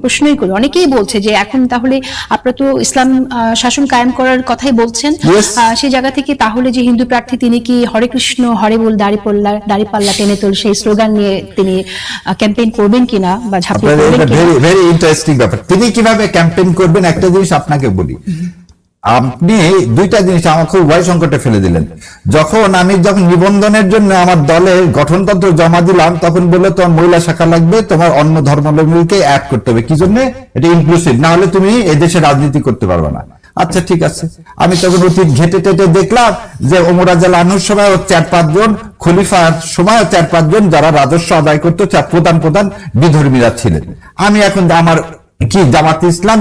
প্রশ্নই করি, অনেকেই বলছে যে এখন তাহলে আপনারা তো ইসলাম শাসন কায়েম করার কথাই বলছেন, সেই জায়গা থেকে তাহলে যে হিন্দু প্রার্থী তিনি কি হরে কৃষ্ণ হরে বল দাড়িপাল্লা টেনে তোল সেই স্লোগান নিয়ে তিনি ক্যাম্পেইন করবেন কিনা বা ঝাঁপিয়ে পড়বেন কিনা? ভেরি ইন্টারেস্টিং ব্যাপার। তিনি কিভাবে ক্যাম্পেইন করবেন একটা জিনিস আপনাকে বলি। আপনি দুইটা জিনিস আমাকে উভয় সংকটে ফেলে দিলেন। আমি যখন নিবন্ধনের জন্য আমার দলের গঠনতন্ত্র জমা দিলাম, তখন বললো তোমার মহিলা শাখা লাগবে, তোমার অন্য ধর্মাবলম্বীকে অ্যাড করতে হবে। কি জন্য? এটা ইনক্লুসিভ, না হলে তুমি এদেশে রাজনীতি করতে পারবে না। আচ্ছা ঠিক আছে, আমি তখন অতীত ঘেটে টেটে দেখলাম যে ওমর রাদিয়াল্লাহু আনহুর সময় 4-5 জন, খলিফার সময় 4-5 জন যারা রাজস্ব আদায় করতো, প্রধান বিধর্মীরা ছিলেন। আমি এখন আমার কি জামাত ইসলাম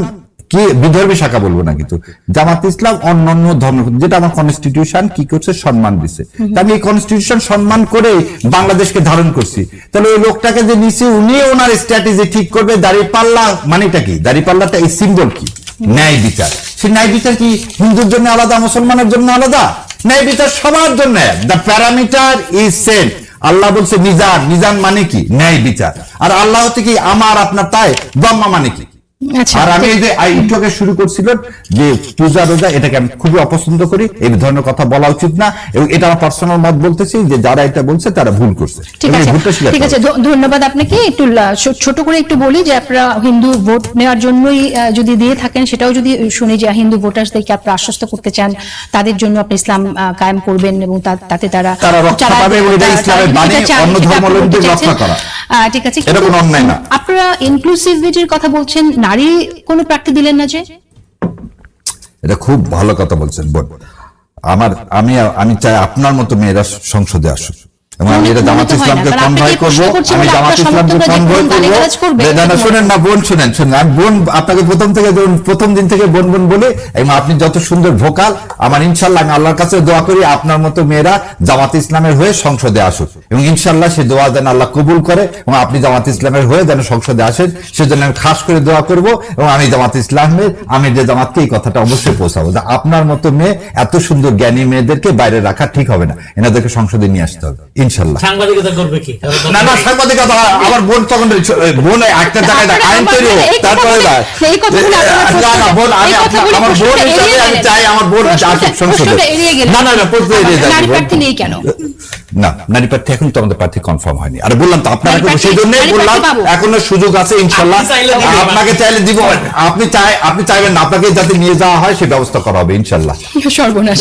কি বিধর্মী শাখা বলবো না, কিন্তু জামাত ইসলাম অন্যান্য ধর্ম যেটা আমার কনস্টিটিউশন কি করছে সম্মান দিছে, আমি এই কনস্টিটিউশন সম্মান করে বাংলাদেশকে ধারণ করছি। তাহলে ওই লোকটাকে যে নিচে উনি ওনার স্ট্র্যাটেজি ঠিক করবে। দাঁড়িপাল্লা মানেটা কি? দাঁড়িপাল্লাটা এই সিম্বল কি? ন্যায় বিচার। সেই ন্যায় বিচার কি হিন্দুর জন্য আলাদা, মুসলমানের জন্য আলাদা? ন্যায় বিচার সবার জন্য। The parameter is same. Allah বলছে মিজান মানে কি? ন্যায় বিচার। আর আল্লাহ হচ্ছে কি আমার আপনার, তাই ব্রহ্মা মানে কি? আর আমি এই যে ইন্ট্রোকে শুরু করছিলাম যে পূজা রোজা, এটাকে আমি খুবই অপছন্দ করি। এই ধরনের কথা বলা উচিত না, এবং এটা আমার পার্সোনাল মত বলতেছি যে যারা এটা বলছে তারা ভুল করছে। ঠিক আছে, ধন্যবাদ আপনাকে। একটু ছোট করে একটু বলি যে আপনারা হিন্দু ভোট নেওয়ার জন্যই যদি দিয়ে থাকেন, সেটাও যদি শুনি যে হিন্দু ভোটারদেরকে আপনারা আশ্বস্ত করতে চান তাদের জন্য আপনি ইসলাম কায়েম করবেন এবং তাতে তারা রক্ষা পাবে, ওইটা ইসলামের বাণী, অন্য ধর্মাবলম্বীদের রক্ষা করা। ঠিক আছে, এটা কোনো অন্যায় না। আপনারা ইনক্লুসিভিটির কথা বলছেন, নারী কোনো প্রার্থী দিলেন না যে? এটা খুব ভালো কথা বলছেন বোন। আমি চাই আপনার মতো মেয়েরা সংসদে আসুক, এবং আমি এটা জামাত ইসলামকে কনভয় করবো। আমি জামাত ইসলামকে কনভয় করবো। শোনেন না বোন, শোনেন আমি বোন আপনাকে প্রথম দিন থেকে বোন বলে, এবং আপনি যত সুন্দর ভোকাল, আমার ইনশাল্লাহ আমি আল্লাহর কাছে দোয়া করি আপনার মতো মেয়েরা জামাত ইসলামের হয়ে সংসদে আসুক, এবং ইনশাল্লাহ সে দোয়া যেন আল্লাহ কবুল করে, এবং আপনি জামাত ইসলামের হয়ে যেন সংসদে আসেন, সেজন্য আমি খাস করে দোয়া করবো। এবং আমি জামাত ইসলামের যে জামাতকে এই কথাটা অবশ্যই পৌঁছাবো যে আপনার মতো মেয়ে, এত সুন্দর জ্ঞানী মেয়েদেরকে বাইরে রাখা ঠিক হবে না, এনাদেরকে সংসদে নিয়ে আসতে হবে ইনশাল্লাহ। সাংবাদিকতা করবে কি? না সাংবাদিকতা আমার বোন তখন বোন একটা জায়গায় আইন তৈরি হোক, তারপরে বোন আমার বোন হিসাবে আমি চাই আমার বোন আসুক সংসদে। নারী প্রার্থী নেই কেন? না, নারী প্রার্থী এখন তো আমাদের প্রার্থী কনফার্ম হয়নি। আর বললাম তো আপনারা, সেই জন্যই বললাম এখনো সুযোগ আছে ইনশাল্লাহ। আপনাকে চাইলে দিব, আপনি চাইবেন না আপনাকে যাতে নিয়ে যাওয়া হয় সে ব্যবস্থা করা হবে ইনশাল্লাহ। সর্বনাশ।